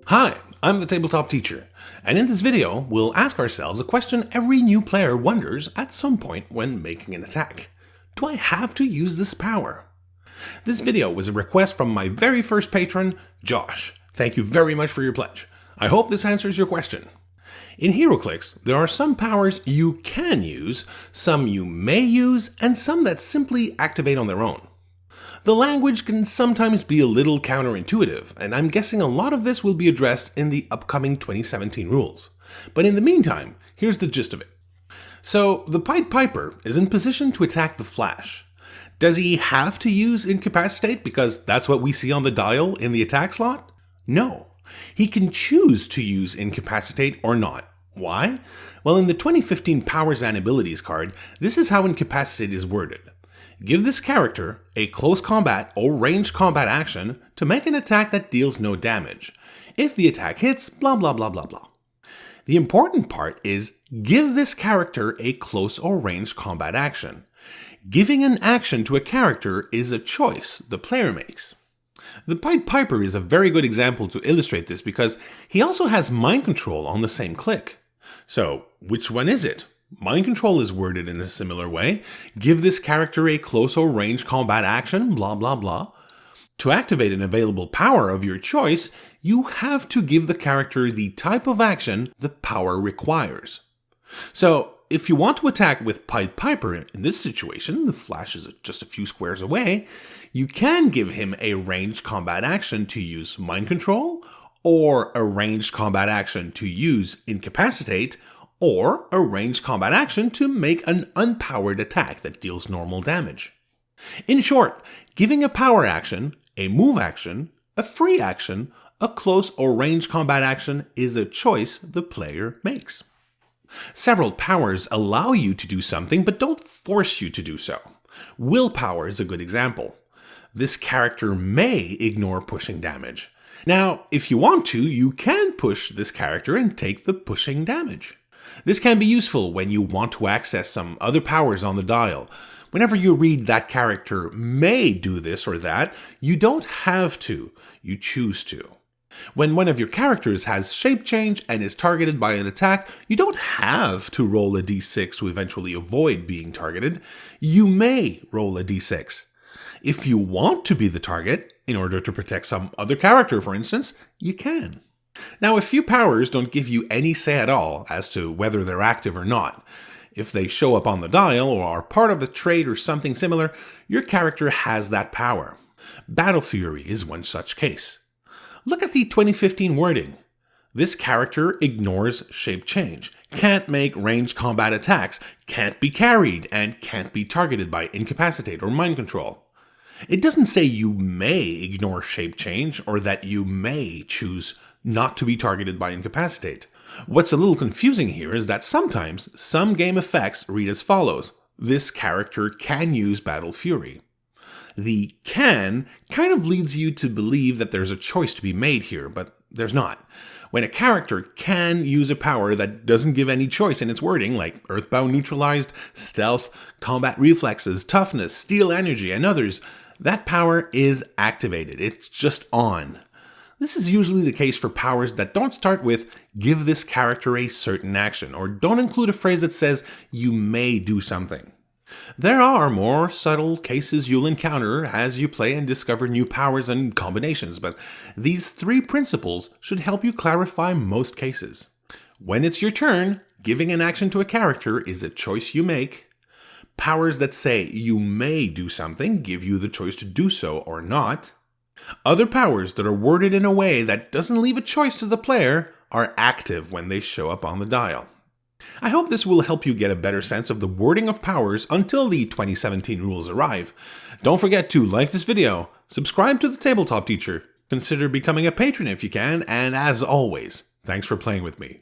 Hi, I'm the Tabletop teacher, and in this video, we'll ask ourselves a question every new player wonders at some point when making an attack. Do I have to use this power? This video was a request from my very first patron, Josh. Thank you very much for your pledge. I hope this answers your question. In Heroclix, there are some powers you can use, some you may use, and some that simply activate on their own. The language can sometimes be a little counterintuitive, and I'm guessing a lot of this will be addressed in the upcoming 2017 rules. But in the meantime, here's the gist of it. So, the Pied Piper is in position to attack the Flash. Does he have to use Incapacitate because that's what we see on the dial in the attack slot? No. He can choose to use Incapacitate or not. Why? Well, in the 2015 Powers and Abilities card, this is how Incapacitate is worded. Give this character a close combat or ranged combat action to make an attack that deals no damage. If the attack hits, blah blah blah blah blah. The important part is give this character a close or ranged combat action. Giving an action to a character is a choice the player makes. The Pied Piper is a very good example to illustrate this because he also has mind control on the same click. So, which one is it? Mind control is worded in a similar way. Give this character a close or range combat action, blah blah blah. To activate an available power of your choice, you have to give the character the type of action the power requires. So, if you want to attack with Pied Piper in this situation, the Flash is just a few squares away, you can give him a ranged combat action to use Mind Control, or a ranged combat action to use Incapacitate, or a ranged combat action to make an unpowered attack that deals normal damage. In short, giving a power action, a move action, a free action, a close or ranged combat action is a choice the player makes. Several powers allow you to do something but don't force you to do so. Willpower is a good example. This character may ignore pushing damage. Now, if you want to, you can push this character and take the pushing damage. This can be useful when you want to access some other powers on the dial. Whenever you read that character may do this or that, you don't have to, you choose to. When one of your characters has shape change and is targeted by an attack, you don't have to roll a d6 to eventually avoid being targeted. You may roll a d6. If you want to be the target, in order to protect some other character for instance, you can. Now, a few powers don't give you any say at all as to whether they're active or not. If they show up on the dial or are part of a trait or something similar, your character has that power. Battle Fury is one such case. Look at the 2015 wording. This character ignores shape change, can't make ranged combat attacks, can't be carried, and can't be targeted by Incapacitate or Mind Control. It doesn't say you may ignore shape change or that you may choose not to be targeted by Incapacitate. What's a little confusing here is that sometimes some game effects read as follows. This character can use Battle Fury. The can kind of leads you to believe that there's a choice to be made here, but there's not. When a character can use a power that doesn't give any choice in its wording, like Earthbound Neutralized, Stealth, Combat Reflexes, Toughness, Steel Energy, and others, that power is activated. It's just on. This is usually the case for powers that don't start with give this character a certain action, or don't include a phrase that says you may do something. There are more subtle cases you'll encounter as you play and discover new powers and combinations, but these three principles should help you clarify most cases. When it's your turn, giving an action to a character is a choice you make. Powers that say you may do something give you the choice to do so or not. Other powers that are worded in a way that doesn't leave a choice to the player are active when they show up on the dial. I hope this will help you get a better sense of the wording of powers until the 2017 rules arrive. Don't forget to like this video, subscribe to the Tabletop Teacher, consider becoming a patron if you can, and as always, thanks for playing with me.